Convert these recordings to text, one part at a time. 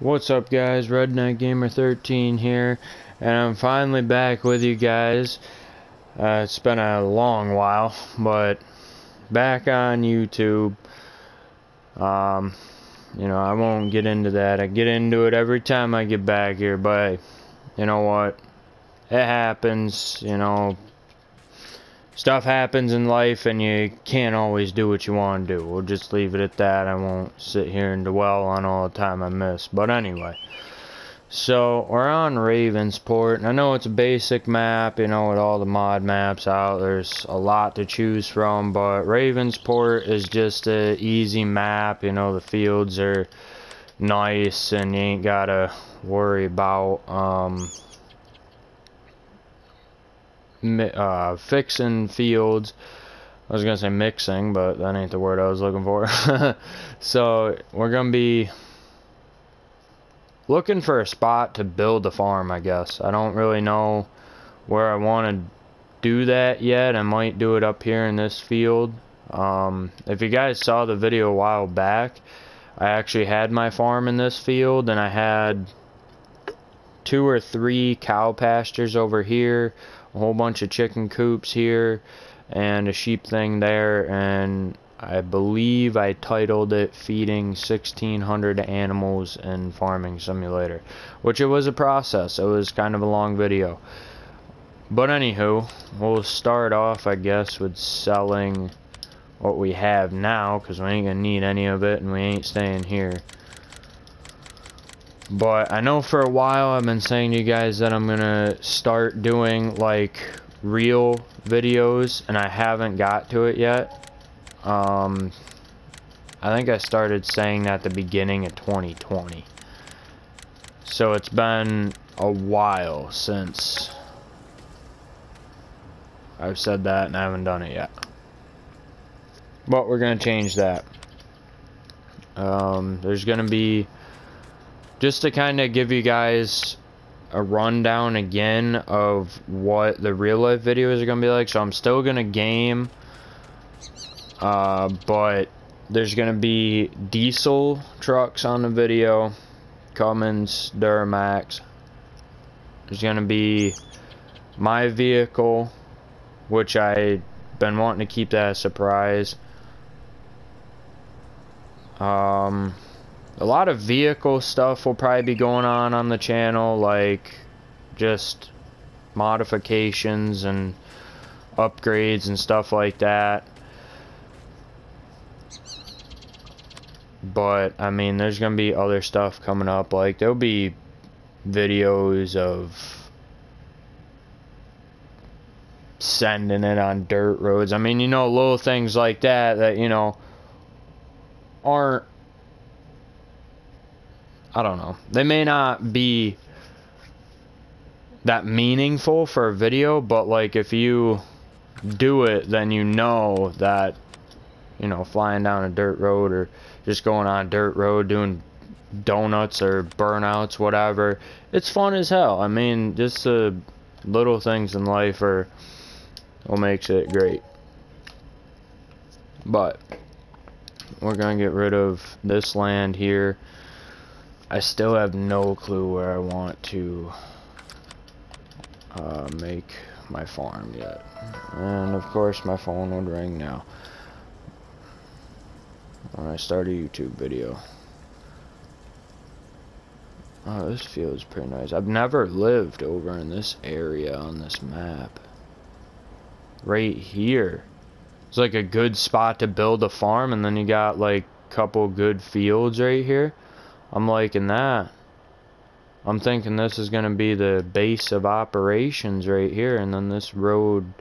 What's up, guys? Redneck Gamer 13 here, and I'm finally back with you guys. It's been a long while, but back on YouTube. I won't get into that. I get into it every time I get back here, but you know what? It happens, stuff happens in life and you can't always do what you want to do. We'll just leave it at that. I won't sit here and dwell on all the time I miss. But anyway, so we're on Ravensport, and I know it's a basic map, with all the mod maps out. There's a lot to choose from, but Ravensport is just a easy map. The fields are nice and you ain't gotta worry about fixing fields. I was gonna say mixing, but that ain't the word I was looking for. So we're gonna be looking for a spot to build a farm, I guess. I don't really know where I want to do that yet. I might do it up here in this field. If you guys saw the video a while back, I actually had my farm in this field, and I had 2 or 3 cow pastures over here, a whole bunch of chicken coops here, and a sheep thing there, and I believe I titled it Feeding 1600 Animals in Farming Simulator, which it was a process. It was kind of a long video. But anywho, we'll start off, I guess, with selling what we have now, because we ain't gonna need any of it, and we ain't staying here. But I know for a while I've been saying to you guys that I'm gonna start doing like real videos, and I haven't got to it yet. I think I started saying that at the beginning of 2020. So it's been a while since I've said that, and I haven't done it yet. But we're gonna change that. There's gonna be, just to kind of give you guys a rundown again of what the real life videos are gonna be like. So I'm still gonna game, but there's gonna be diesel trucks on the video, Cummins, Duramax. There's gonna be my vehicle, which I've been wanting to keep that a surprise. A lot of vehicle stuff will probably be going on the channel, like just modifications and upgrades and stuff like that. But I mean, there's gonna be other stuff coming up, like there'll be videos of sending it on dirt roads. I mean, little things like that aren't, I don't know, they may not be that meaningful for a video, but like if you do it, then that flying down a dirt road or just going on a dirt road doing donuts or burnouts, whatever, it's fun as hell. I mean, just the little things in life are what makes it great. But we're gonna get rid of this land here. I still have no clue where I want to make my farm yet. And of course my phone would ring now when I start a YouTube video. Oh, this feels pretty nice. I've never lived over in this area on this map. Right here. It's like a good spot to build a farm, and then you got like a couple good fields right here. I'm liking that. I'm thinking this is going to be the base of operations right here, and then this road,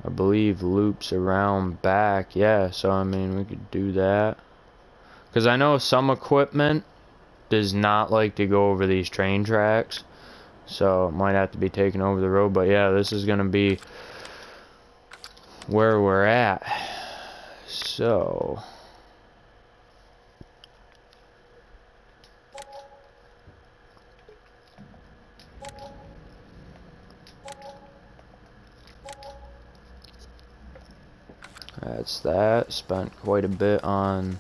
I believe, loops around back. Yeah, so I mean, we could do that. Because I know some equipment does not like to go over these train tracks, so it might have to be taken over the road. But yeah, this is going to be where we're at. So that's that. Spent quite a bit on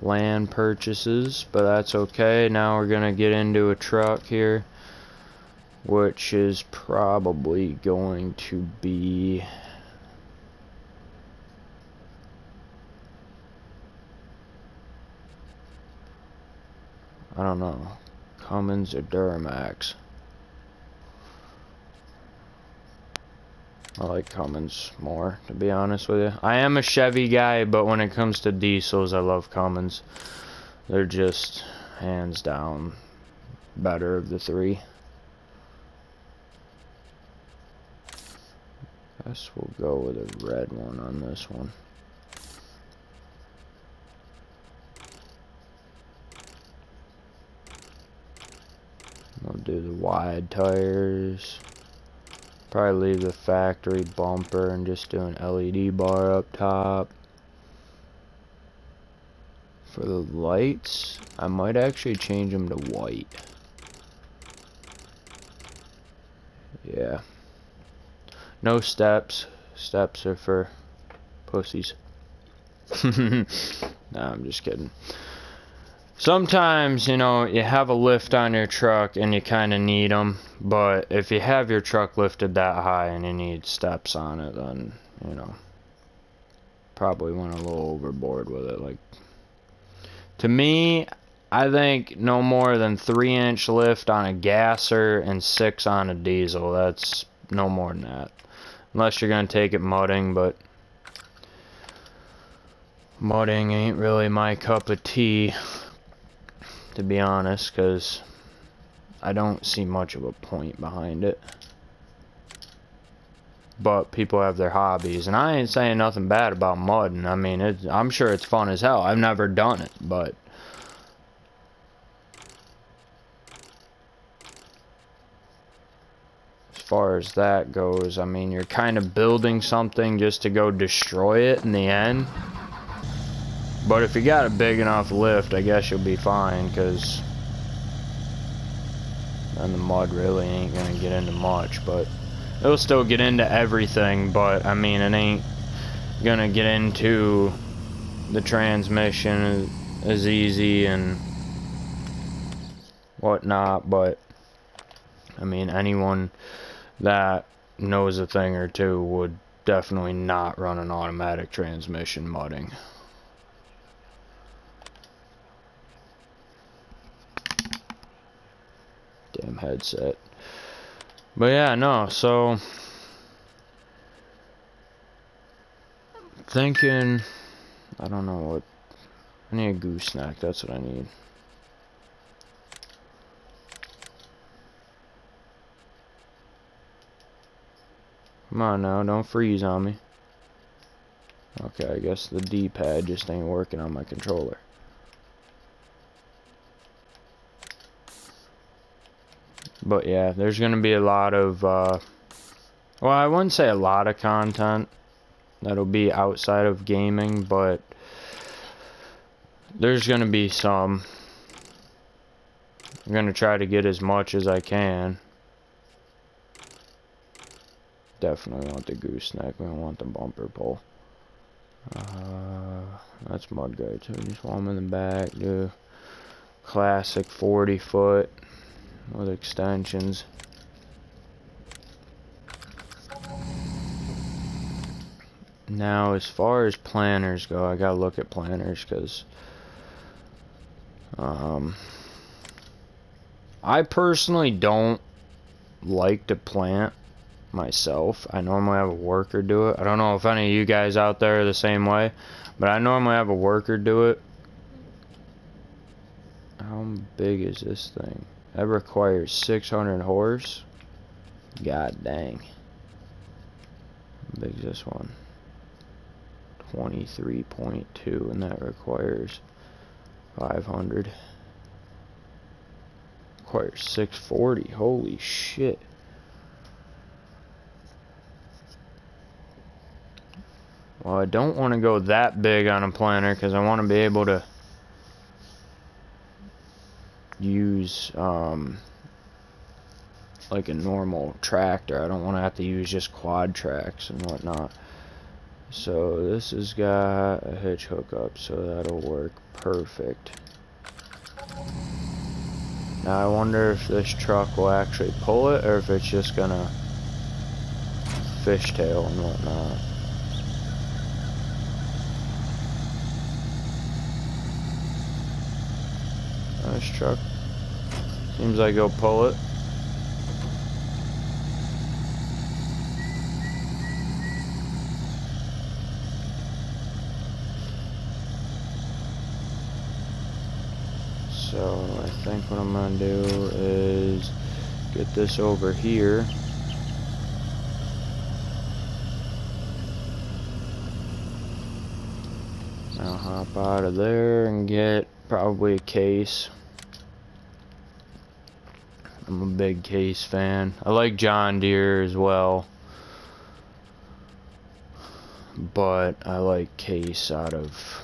land purchases, but that's okay. Now we're gonna get into a truck here, which is probably going to be, I don't know, Cummins or Duramax. I like Cummins more, to be honest with you. I am a Chevy guy, but when it comes to diesels, I love Cummins. They're just hands down better of the three. Guess we'll go with a red one on this one. We'll do the wide tires. Probably leave the factory bumper and just do an LED bar up top. For the lights, I might actually change them to white. Yeah. No steps. Steps are for pussies. Nah, I'm just kidding. Sometimes, you know, you have a lift on your truck and you kind of need them, but if you have your truck lifted that high and you need steps on it, then, you know, probably went a little overboard with it. Like, to me, I think no more than 3-inch lift on a gasser and 6 on a diesel. That's no more than that. Unless you're going to take it mudding, but mudding ain't really my cup of tea, to be honest, because I don't see much of a point behind it. But people have their hobbies, and I ain't saying nothing bad about mudding. I mean, I'm sure it's fun as hell. I've never done it, but as far as that goes, I mean, you're kind of building something just to go destroy it in the end. But if you got a big enough lift, I guess you'll be fine, because then the mud really ain't going to get into much. But it'll still get into everything, but I mean, it ain't going to get into the transmission as easy and whatnot. But I mean, anyone that knows a thing or two would definitely not run an automatic transmission mudding. Damn headset. But yeah, no, so thinking, I don't know what, I need a gooseneck, that's what I need. Come on now, don't freeze on me. Okay, I guess the D-pad just ain't working on my controller. But yeah, there's going to be a lot of, well, I wouldn't say a lot of content that'll be outside of gaming, but there's going to be some. I'm going to try to get as much as I can. Definitely want the gooseneck, we don't want the bumper pull. That's mudguard too, just want them in the back, do classic 40-foot. With extensions. Now, as far as planners go, I gotta look at planners because I personally don't like to plant myself. I normally have a worker do it. I don't know if any of you guys out there are the same way, but I normally have a worker do it. How big is this thing? That requires 600 horse. God dang. How big is this one? 23.2, and that requires 500. Requires 640. Holy shit. Well, I don't want to go that big on a planter because I want to be able to use like a normal tractor. I don't want to have to use just quad tracks and whatnot. So this has got a hitch hookup, so that'll work perfect. Now I wonder if this truck will actually pull it, or if it's just gonna fishtail and whatnot. This truck seems like it'll pull it. So I think what I'm gonna do is get this over here. Now hop out of there and get probably a case. I'm a big Case fan. I like John Deere as well, but I like Case out of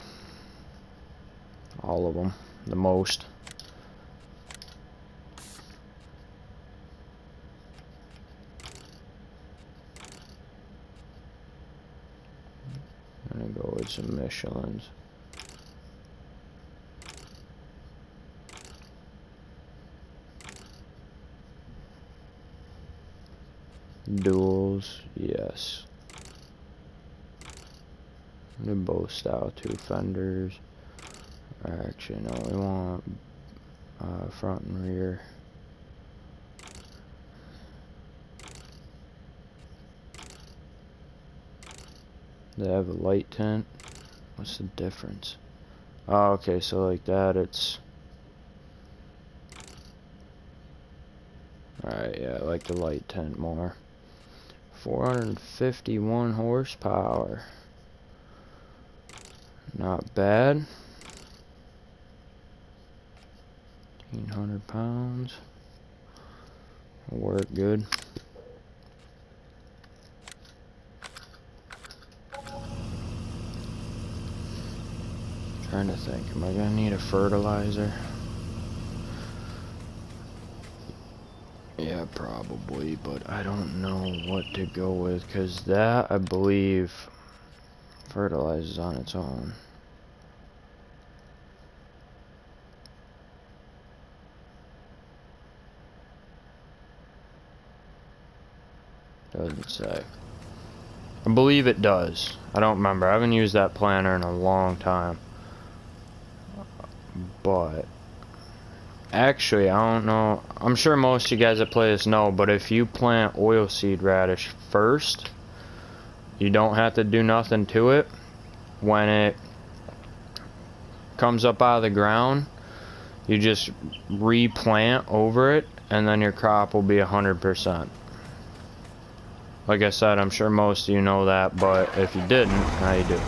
all of them the most. I'm gonna go with some Michelins. Duals, yes. They're both style 2 fenders. Actually, no, we want front and rear. They have a light tint. What's the difference? Oh, okay, so like that, it's. Alright, yeah, I like the light tint more. 451 horsepower. Not bad. 1,500 pounds. Work good. Trying to think, am I gonna need a fertilizer? Yeah, probably, but I don't know what to go with, because that, I believe, fertilizes on its own. Doesn't say. I believe it does. I don't remember. I haven't used that planter in a long time. But actually, I don't know. I'm sure most of you guys that play this know, but if you plant oilseed radish first, you don't have to do nothing to it. When it comes up out of the ground, you just replant over it, and then your crop will be 100%. Like I said, I'm sure most of you know that, but if you didn't, now you do.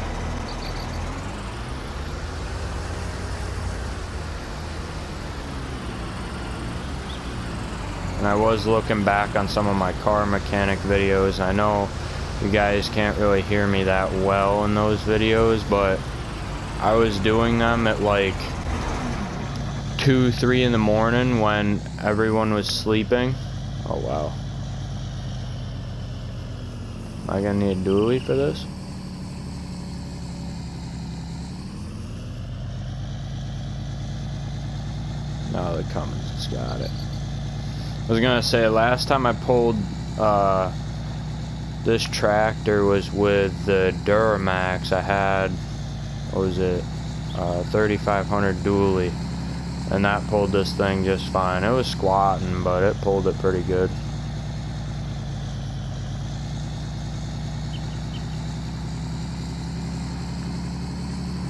And I was looking back on some of my car mechanic videos. I know you guys can't really hear me that well in those videos, but I was doing them at like 2, 3 in the morning when everyone was sleeping. Oh wow. Am I gonna need a dually for this? No, the Cummins has got it. I was gonna say, last time I pulled this tractor was with the Duramax. I had, what was it, 3500 dually, and that pulled this thing just fine. It was squatting, but it pulled it pretty good.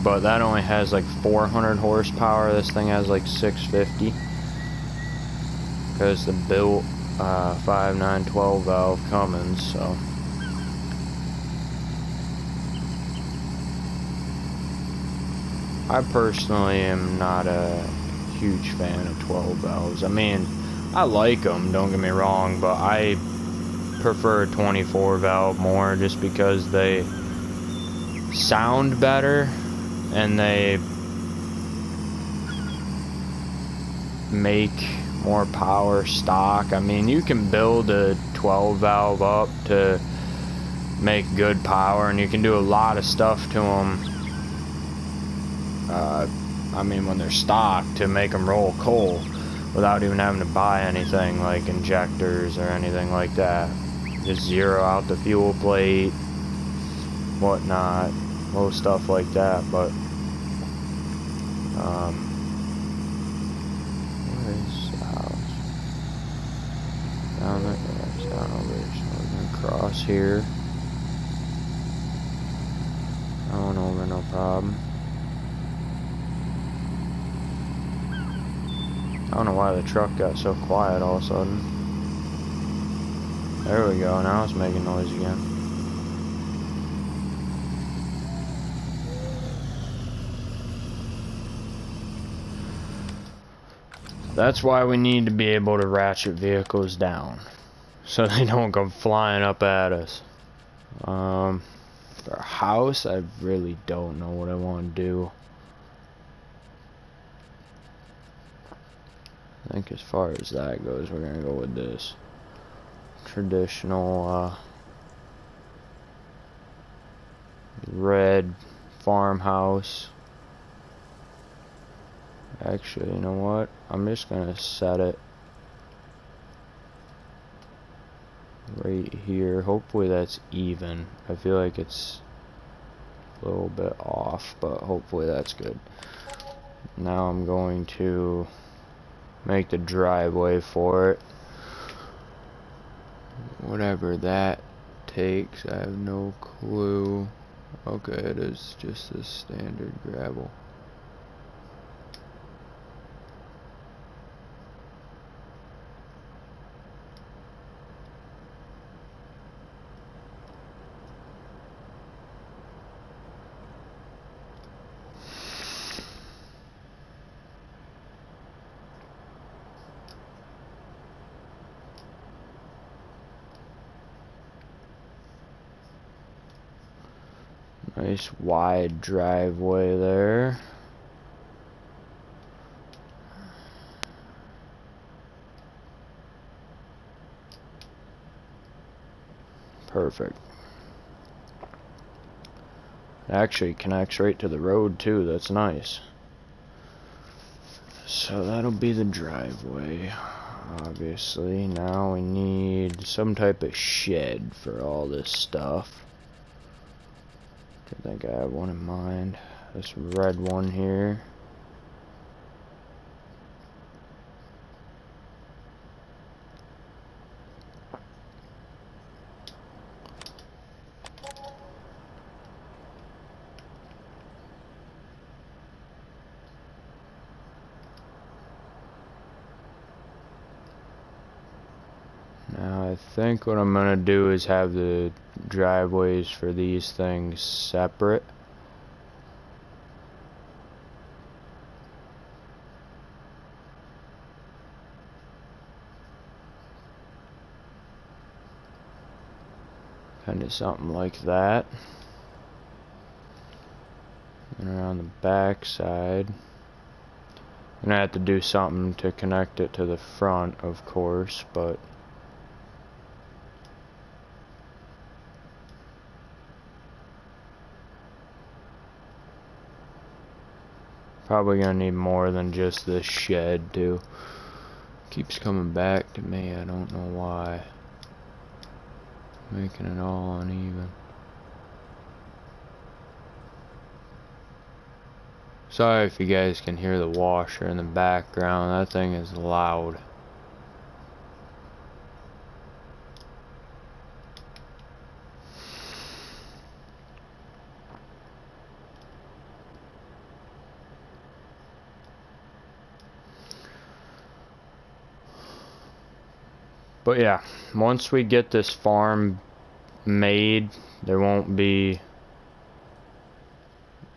But that only has like 400 horsepower. This thing has like 650. Because the built 5.912 valve Cummins, so. I personally am not a huge fan of 12 valves. I mean, I like them, don't get me wrong, but I prefer a 24 valve more just because they sound better and they make more power stock. I mean, you can build a 12 valve up to make good power, and you can do a lot of stuff to them. I mean, when they're stock, to make them roll coal without even having to buy anything like injectors or anything like that. Just zero out the fuel plate, whatnot, little stuff like that. But where is the house? Down there, yeah, it's down over there. So we're gonna cross here. Going over, no problem. I don't know why the truck got so quiet all of a sudden. There we go, now it's making noise again. That's why we need to be able to ratchet vehicles down, so they don't come flying up at us. For a house, I really don't know what I want to do. I think as far as that goes, we're gonna go with this traditional red farmhouse. Actually, you know what? I'm just gonna set it right here. Hopefully that's even. I feel like it's a little bit off, but hopefully that's good. Now I'm going to make the driveway for it. Whatever that takes, I have no clue. Okay, it is just a standard gravel. Nice wide driveway there. Perfect. It actually connects right to the road too, that's nice. So that'll be the driveway. Obviously, now we need some type of shed for all this stuff. I think I have one in mind. This red one here. Now I think what I'm gonna do is have the driveways for these things separate. Kind of something like that. And around the back side, I'm gonna have to do something to connect it to the front, of course, but probably gonna need more than just this shed too. Keeps coming back to me, I don't know why. Making it all uneven. Sorry if you guys can hear the washer in the background, that thing is loud. But yeah, once we get this farm made, there won't be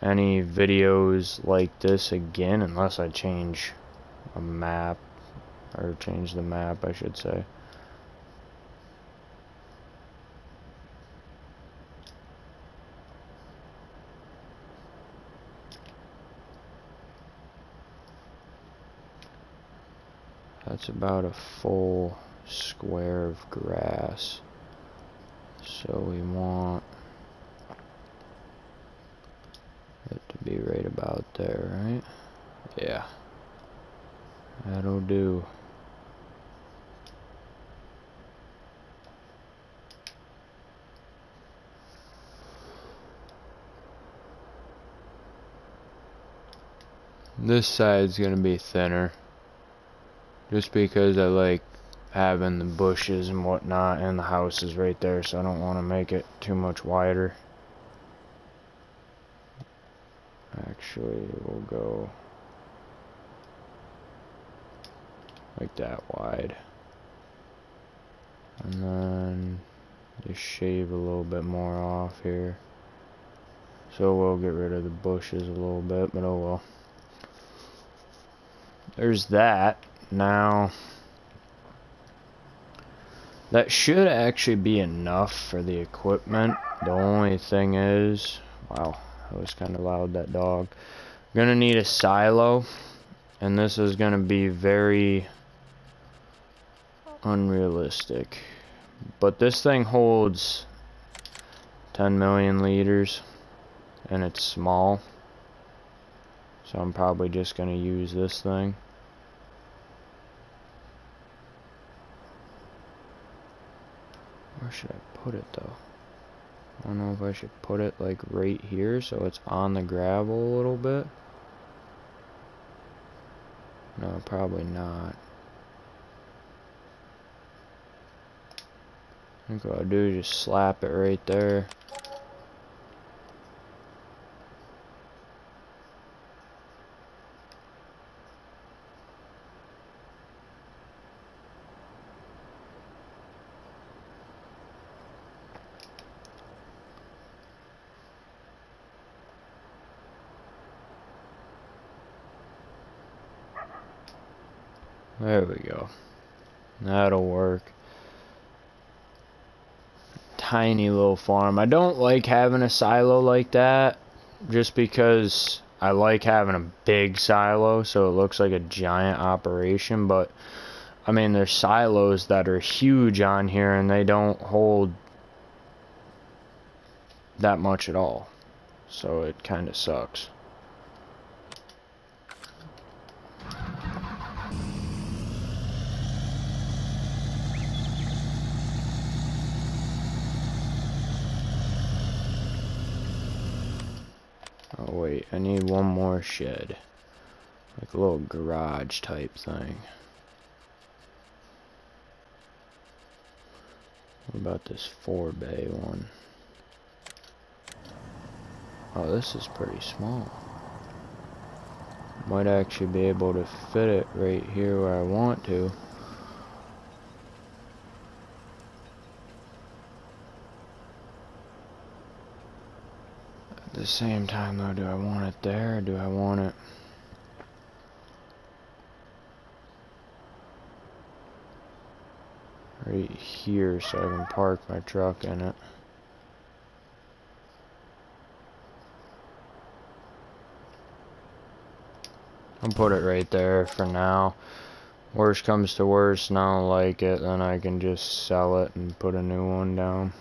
any videos like this again unless I change a map, or change the map I should say. That's about a full square of grass. So we want it to be right about there, right? Yeah. That'll do. This side's gonna be thinner, just because I like having the bushes and whatnot, and the house is right there, so I don't want to make it too much wider. Actually, we'll go like that wide, and then just shave a little bit more off here, so we'll get rid of the bushes a little bit, but oh well. There's that. Now that should actually be enough for the equipment. The only thing is, wow, that was kind of loud, that dog. Gonna need a silo, and this is gonna be very unrealistic, but this thing holds 10 million liters and it's small, so I'm probably just gonna use this thing. Where should I put it though? I don't know if I should put it like right here so it's on the gravel a little bit. No, probably not. I think what I'll do is just slap it right there. There we go. That'll work. Tiny little farm. I don't like having a silo like that, just because I like having a big silo so it looks like a giant operation, but I mean there's silos that are huge on here and they don't hold that much at all, so it kind of sucks. Oh wait, I need one more shed. Like a little garage type thing. What about this 4-bay one? Oh, this is pretty small. Might actually be able to fit it right here where I want to. At the same time though, do I want it there or do I want it right here so I can park my truck in it? I'll put it right there for now. Worst comes to worst and I don't like it, then I can just sell it and put a new one down.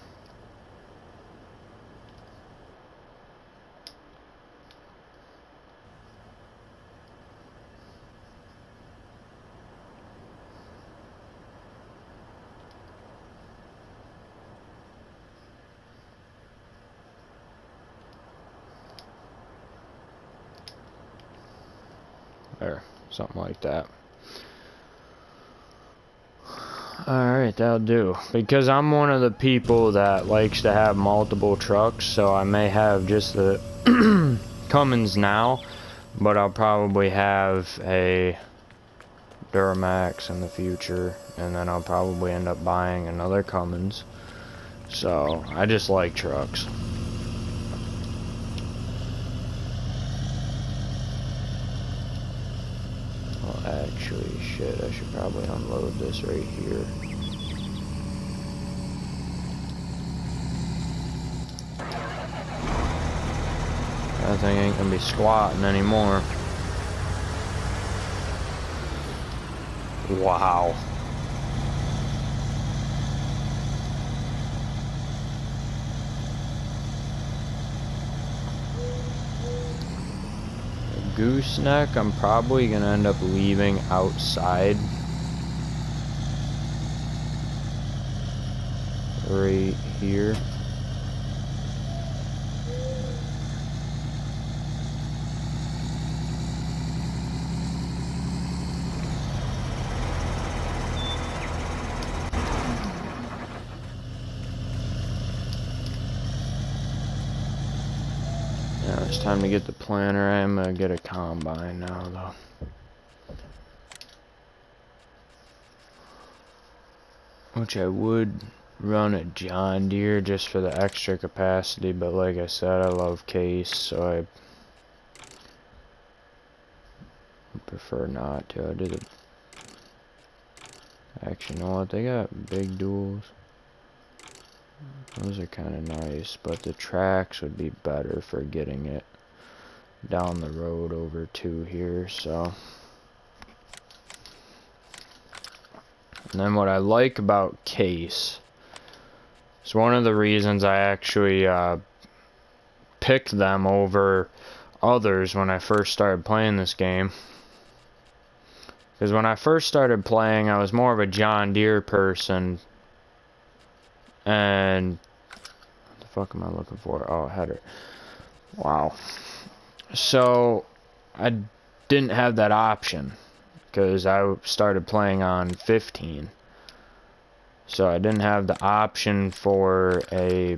There, something like that. Alright, that'll do. Because I'm one of the people that likes to have multiple trucks, so I may have just the Cummins now, but I'll probably have a Duramax in the future, and then I'll probably end up buying another Cummins. So, I just like trucks. Actually, shit, I should probably unload this right here. That thing ain't gonna be squatting anymore. Wow. gooseneck I'm probably gonna end up leaving outside. Right here. Now it's time to get the planter. I'm gonna get a combine now though. Which I would run a John Deere just for the extra capacity, but like I said, I love case, so I prefer not to. I do the... Actually, you know what? They got big duals. Those are kind of nice, but the tracks would be better for getting it down the road over to here, so... And then what I like about case, it's one of the reasons I actually picked them over others when I first started playing this game. Because when I first started playing, I was more of a John Deere person. And what the fuck am I looking for? Oh, header. Wow. So I didn't have that option because I started playing on 15. So I didn't have the option for a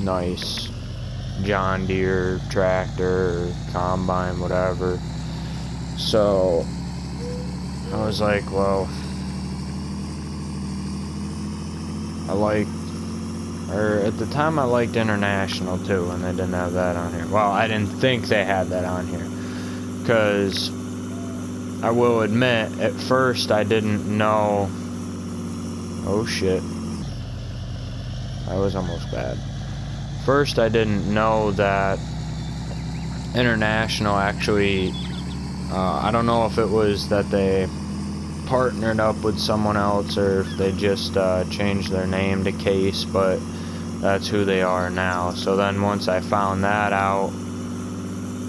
nice John Deere tractor or combine, whatever. So I was like, well, at the time I liked International too, and they didn't have that on here. Well, I didn't think they had that on here, because I will admit, at first I didn't know. Oh shit. That was almost bad. First I didn't know that International actually, I don't know if it was that they partnered up with someone else or if they just changed their name to Case, but that's who they are now. So then once I found that out,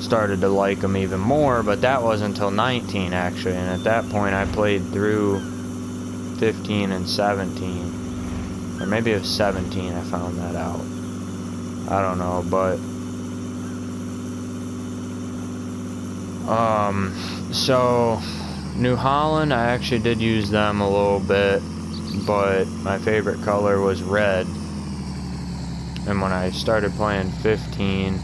started to like them even more, but that wasn't until 19 actually, and at that point I played through 15 and 17, or maybe it was 17 I found that out. I don't know, but so New Holland, I actually did use them a little bit, but my favorite color was red. And when I started playing 15,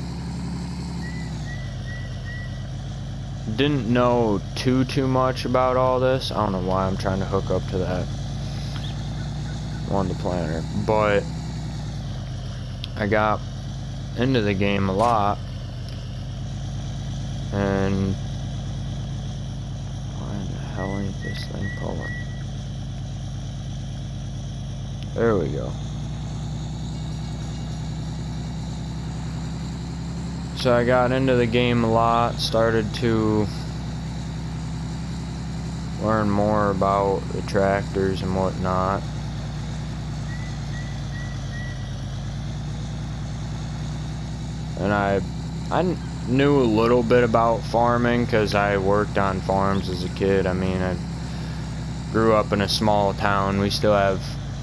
didn't know too much about all this. I don't know why I'm trying to hook up to that on the planner, but I got into the game a lot, and why in the hell ain't this thing pulling? There we go. So I got into the game a lot, started to learn more about the tractors and whatnot. And I knew a little bit about farming because I worked on farms as a kid. I mean, I grew up in a small town. We still have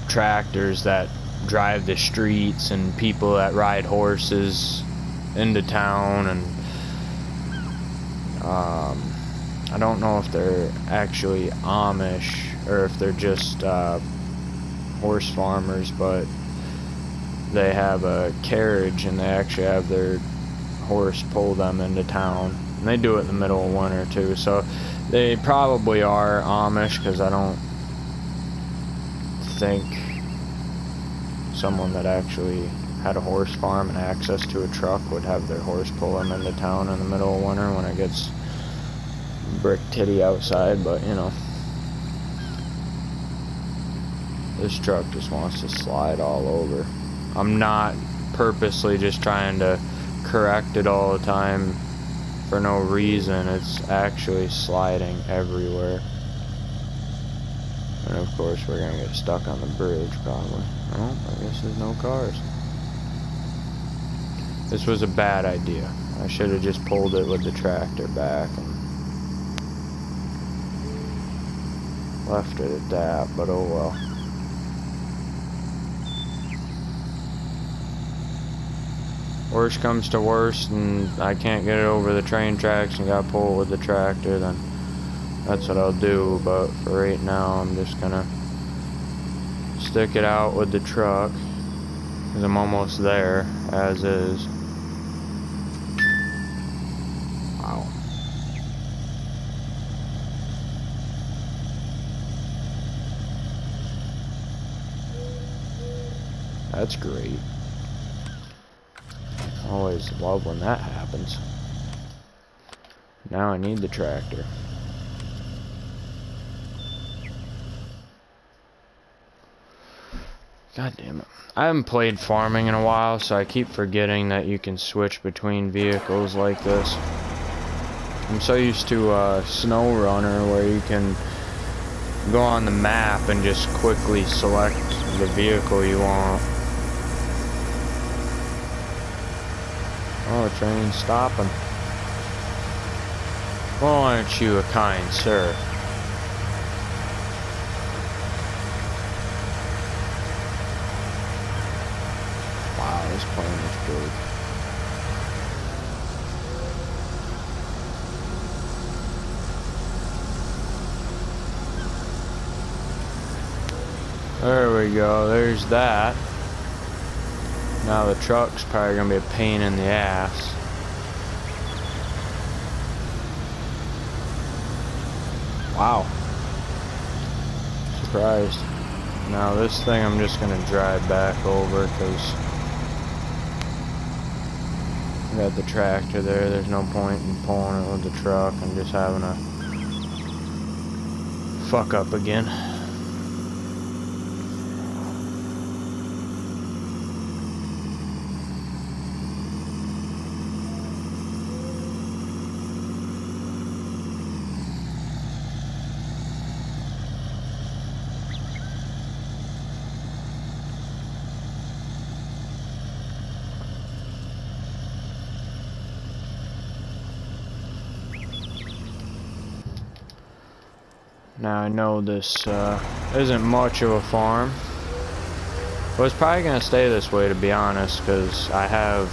tractors that drive the streets and people that ride horses into town, and I don't know if they're actually Amish or if they're just horse farmers, but they have a carriage and they actually have their horse pull them into town, and they do it in the middle of winter too, so they probably are Amish, because I don't think someone that actually had a horse farm and access to a truck would have their horse pull them into town in the middle of winter when it gets brick titty outside. But you know, this truck just wants to slide all over. I'm not purposely just trying to correct it all the time for no reason. It's actually sliding everywhere. And of course we're gonna get stuck on the bridge probably. Oh, I guess there's no cars. This was a bad idea. I should have just pulled it with the tractor back and left it at that, but oh well. Worst comes to worst and I can't get it over the train tracks and gotta pull it with the tractor, then that's what I'll do. But for right now, I'm just gonna stick it out with the truck because I'm almost there as is. Wow. That's great. Always love when that happens. Now I need the tractor. God damn it. I haven't played farming in a while, so I keep forgetting that you can switch between vehicles like this. I'm so used to Snow Runner where you can go on the map and just quickly select the vehicle you want. Oh, the train's stopping. Well, aren't you a kind sir? Wow, this plane is big. There we go, there's that. Now the truck's probably gonna be a pain in the ass. Wow. Surprised. Now this thing I'm just gonna drive back over because I got the tractor there. There's no point in pulling it with the truck and just having a fuck up again. Now I know this isn't much of a farm, but it's probably going to stay this way, to be honest, because I have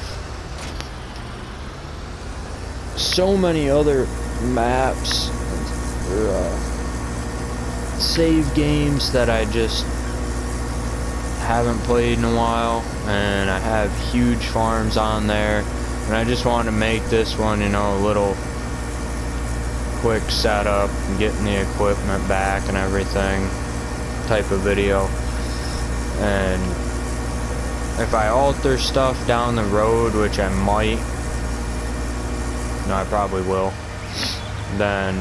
so many other maps or save games that I just haven't played in a while, and I have huge farms on there, and I just wanted to make this one, you know, a little quick setup and getting the equipment back and everything type of video. And if I alter stuff down the road, which I might, no, I probably will, then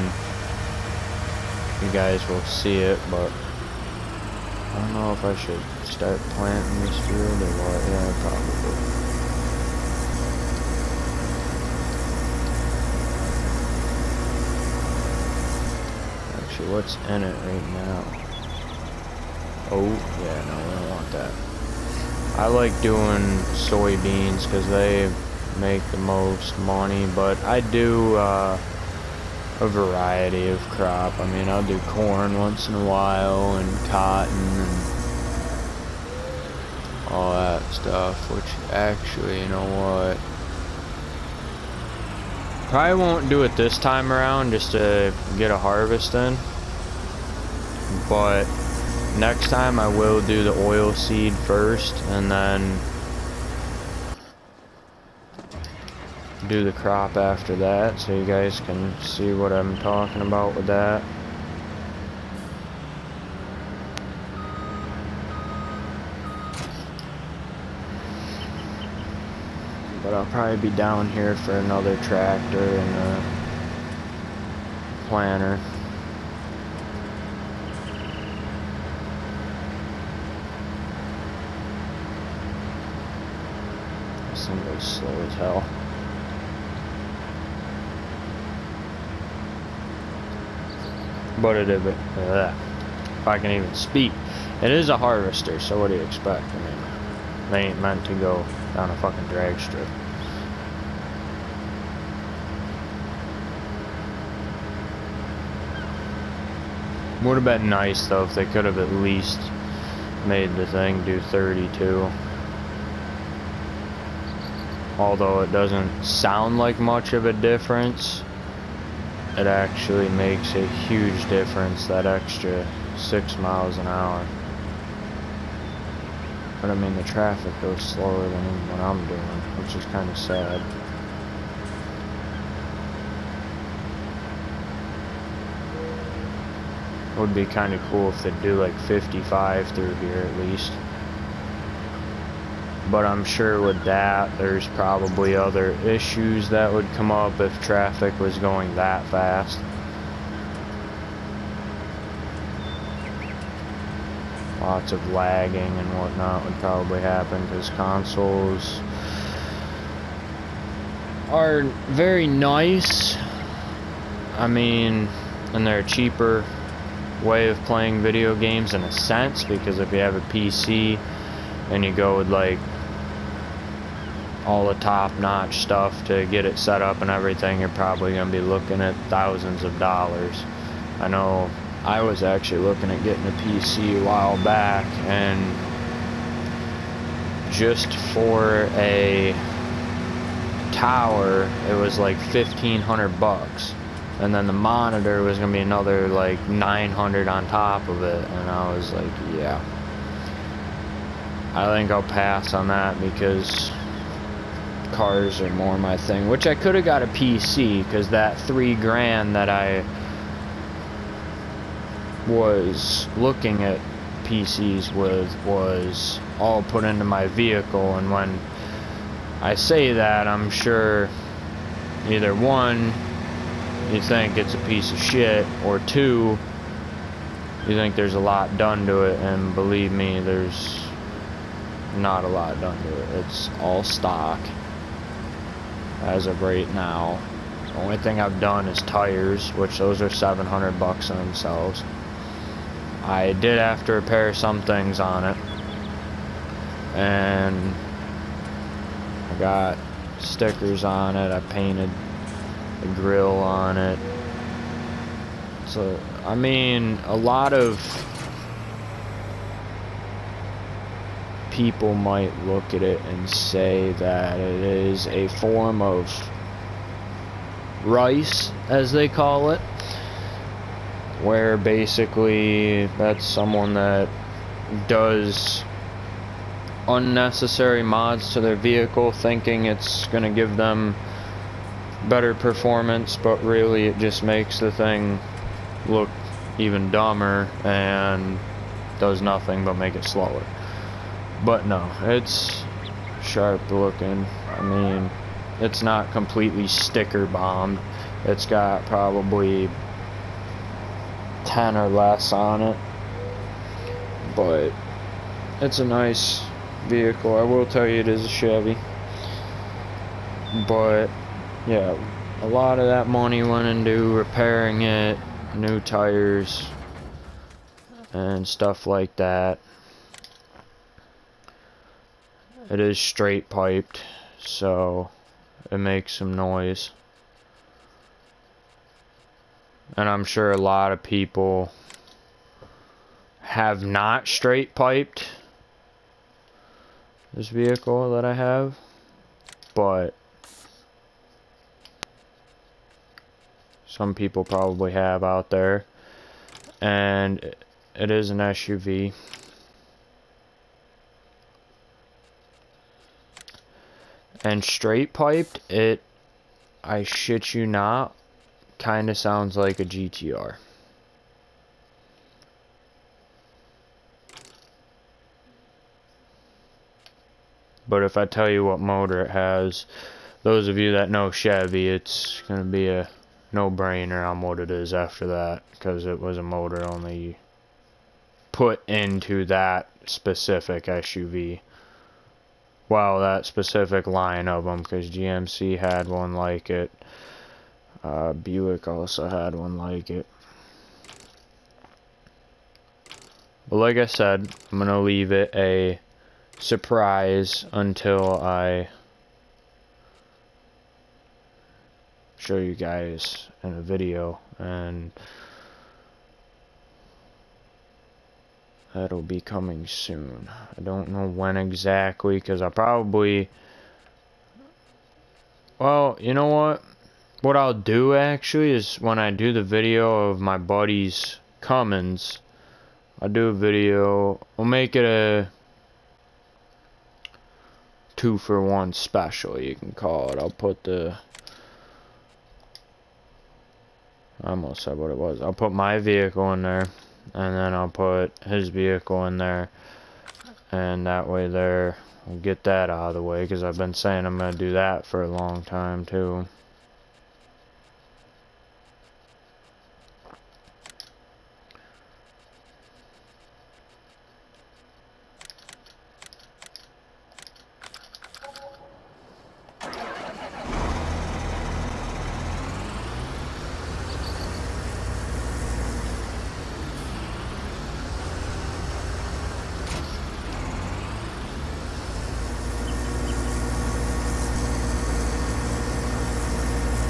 you guys will see it. But I don't know if I should start planting this field or what. Yeah, probably. What's in it right now? Oh, yeah, no, we don't want that. I like doing soybeans because they make the most money, but I do a variety of crop. I mean, I'll do corn once in a while and cotton and all that stuff, which actually, you know what? Probably won't do it this time around just to get a harvest in. But next time I will do the oil seed first and then do the crop after that, so you guys can see what I'm talking about with that. But I'll probably be down here for another tractor and a planter. This thing goes slow as hell. But if I can even speak. It is a harvester, so what do you expect? I mean, they ain't meant to go down a fucking drag strip. Would have been nice though if they could have at least made the thing do 32. Although it doesn't sound like much of a difference, it actually makes a huge difference, that extra 6 miles an hour. But I mean, the traffic goes slower than even what I'm doing, which is kind of sad. It would be kind of cool if they'd do like 55 through here at least. But I'm sure with that, there's probably other issues that would come up if traffic was going that fast. Lots of lagging and whatnot would probably happen because consoles are very nice. I mean, and they're a cheaper way of playing video games in a sense, because if you have a PC and you go with like all the top-notch stuff to get it set up and everything, you're probably going to be looking at thousands of dollars. I know I was actually looking at getting a PC a while back, and just for a tower it was like $1,500, and then the monitor was going to be another like $900 on top of it, and I was like, yeah, I think I'll pass on that because cars are more my thing. Which I could have got a PC, because that $3,000 that I was looking at PCs with was all put into my vehicle, and when I say that, I'm sure either one, you think it's a piece of shit, or two, you think there's a lot done to it, and believe me, there's not a lot done to it. It's all stock as of right now. The only thing I've done is tires, which those are $700 in themselves. I did have to repair some things on it, and I got stickers on it. I painted the grill on it. So I mean, a lot of people might look at it and say that it is a form of rice, as they call it, where basically that's someone that does unnecessary mods to their vehicle thinking it's going to give them better performance, but really it just makes the thing look even dumber and does nothing but make it slower. But no, it's sharp looking. I mean, it's not completely sticker bombed. It's got probably 10 or less on it, but it's a nice vehicle. I will tell you it is a Chevy, but yeah, a lot of that money went into repairing it, new tires and stuff like that. It is straight piped, so it makes some noise. And I'm sure a lot of people have not straight piped this vehicle that I have, but some people probably have out there. And it is an SUV. And straight piped, it, I shit you not, kind of sounds like a GTR. But if I tell you what motor it has, those of you that know Chevy, it's going to be a no-brainer on what it is after that, because it was a motor only put into that specific SUV. Well, that specific line of them, because GMC had one like it. Buick also had one like it. But like I said, I'm going to leave it a surprise until I show you guys in a video. And that'll be coming soon. I don't know when exactly, because I probably... Well, you know what? What I'll do actually is when I do the video of my buddy's Cummins, I'll do a video, we'll make it a 2-for-1 special, you can call it. I'll put the... I almost said what it was. I'll put my vehicle in there, and then I'll put his vehicle in there, and that way there, we'll get that out of the way, because I've been saying I'm going to do that for a long time too.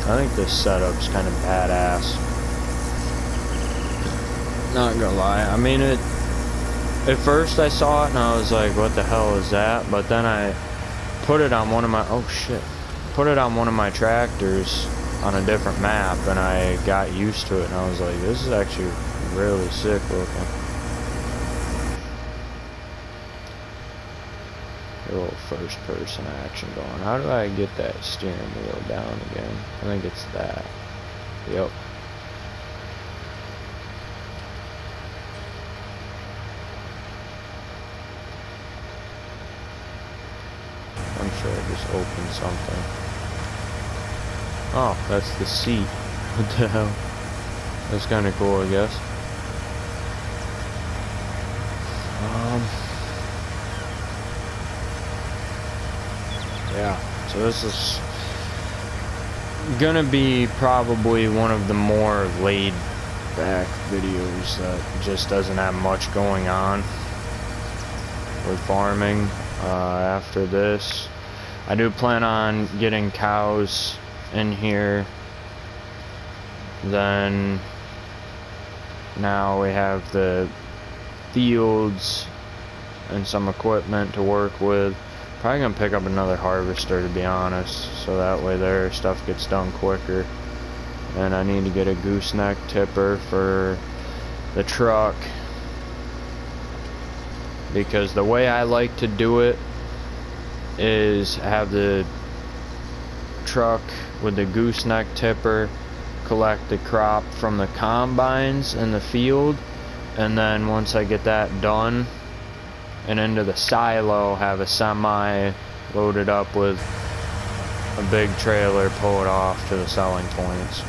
I think this setup's kind of badass. Not gonna lie. I mean, at first I saw it and I was like, what the hell is that? But then I put it on one of my... Oh shit. Put it on one of my tractors on a different map and I got used to it and I was like, this is actually really sick looking. A little first person action going. How do I get that steering wheel down again? I think it's that. Yep. I'm sure I just opened something. Oh, that's the seat. What the hell? That's kind of cool, I guess. Yeah, so this is gonna be probably one of the more laid back videos that just doesn't have much going on with farming. After this, I do plan on getting cows in here. Then now we have the fields and some equipment to work with. Probably gonna pick up another harvester, to be honest, so that way their stuff gets done quicker. And I need to get a gooseneck tipper for the truck, because the way I like to do it is have the truck with the gooseneck tipper collect the crop from the combines in the field, and then once I get that done and into the silo, have a semi loaded up with a big trailer, pull it off to the selling points.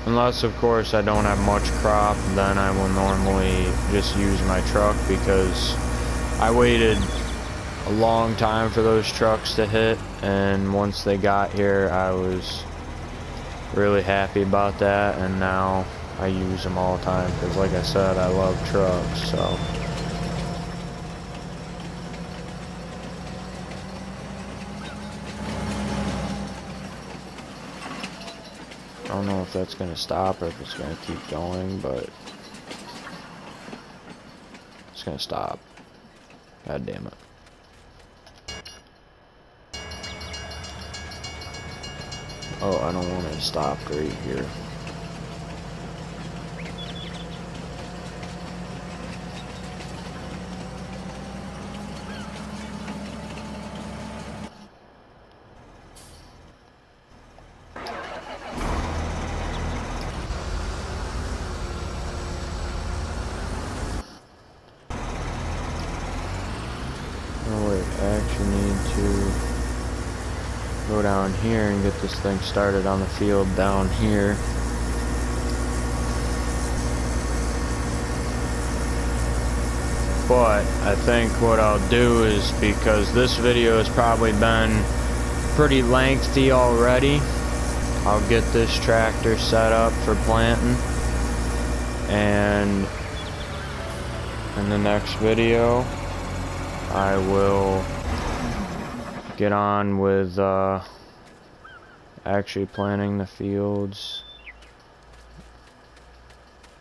Unless of course I don't have much crop, then I will normally just use my truck, because I waited a long time for those trucks to hit, and once they got here I was really happy about that, and now I use them all the time, because like I said, I love trucks. So I don't know if that's going to stop or if it's going to keep going, but it's going to stop. God damn it. Oh, I don't want to stop right here. Oh wait, I actually need to go down here and get this thing started on the field down here. But I think what I'll do is, because this video has probably been pretty lengthy already, I'll get this tractor set up for planting, and in the next video I will get on with actually planting the fields.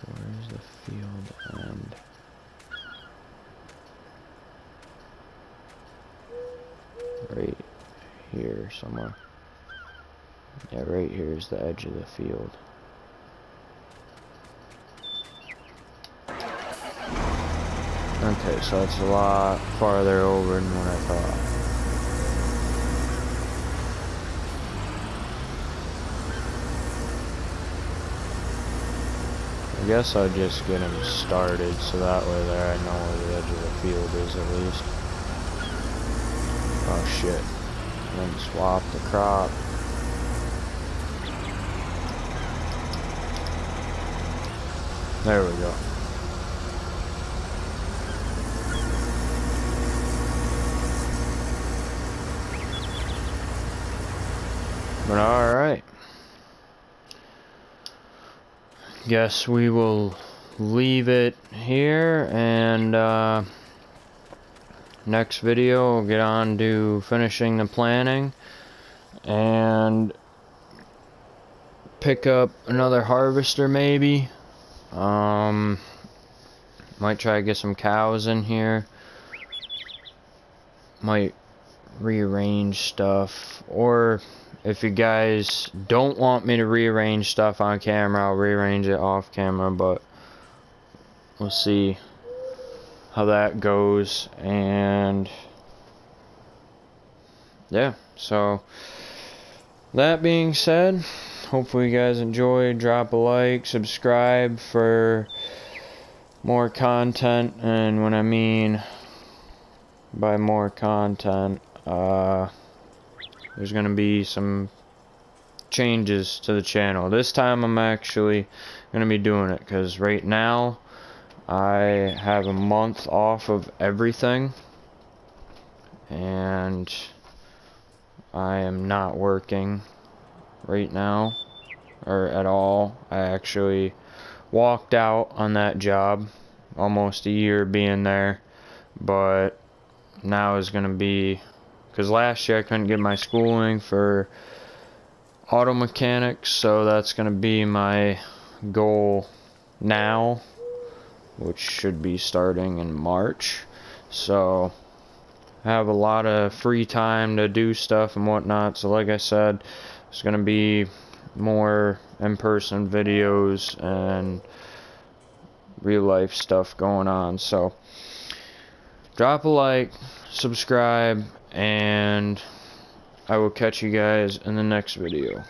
Where's the field here somewhere. Yeah, right here is the edge of the field. Okay, so that's a lot farther over than what I thought. I guess I'll just get him started so that way there I know where the edge of the field is at least. Oh shit. And then swap the crop. There we go. But alright. Guess we will leave it here, and next video we'll get on to finishing the planning and pick up another harvester maybe. Might try to get some cows in here. Might rearrange stuff, or if you guys don't want me to rearrange stuff on camera, I'll rearrange it off camera, but we'll see how that goes. And yeah, so that being said, hopefully you guys enjoyed. Drop a like, subscribe for more content, and when I mean by more content, there's gonna be some changes to the channel. This time I'm actually gonna be doing it because right now I have a month off of everything and I am not working right now or at all. I actually walked out on that job, almost a year being there, but now is gonna be, because last year I couldn't get my schooling for auto mechanics, so that's going to be my goal now, which should be starting in March. So I have a lot of free time to do stuff and whatnot, so like I said, it's going to be more in-person videos and real life stuff going on. So drop a like, subscribe, and I will catch you guys in the next video.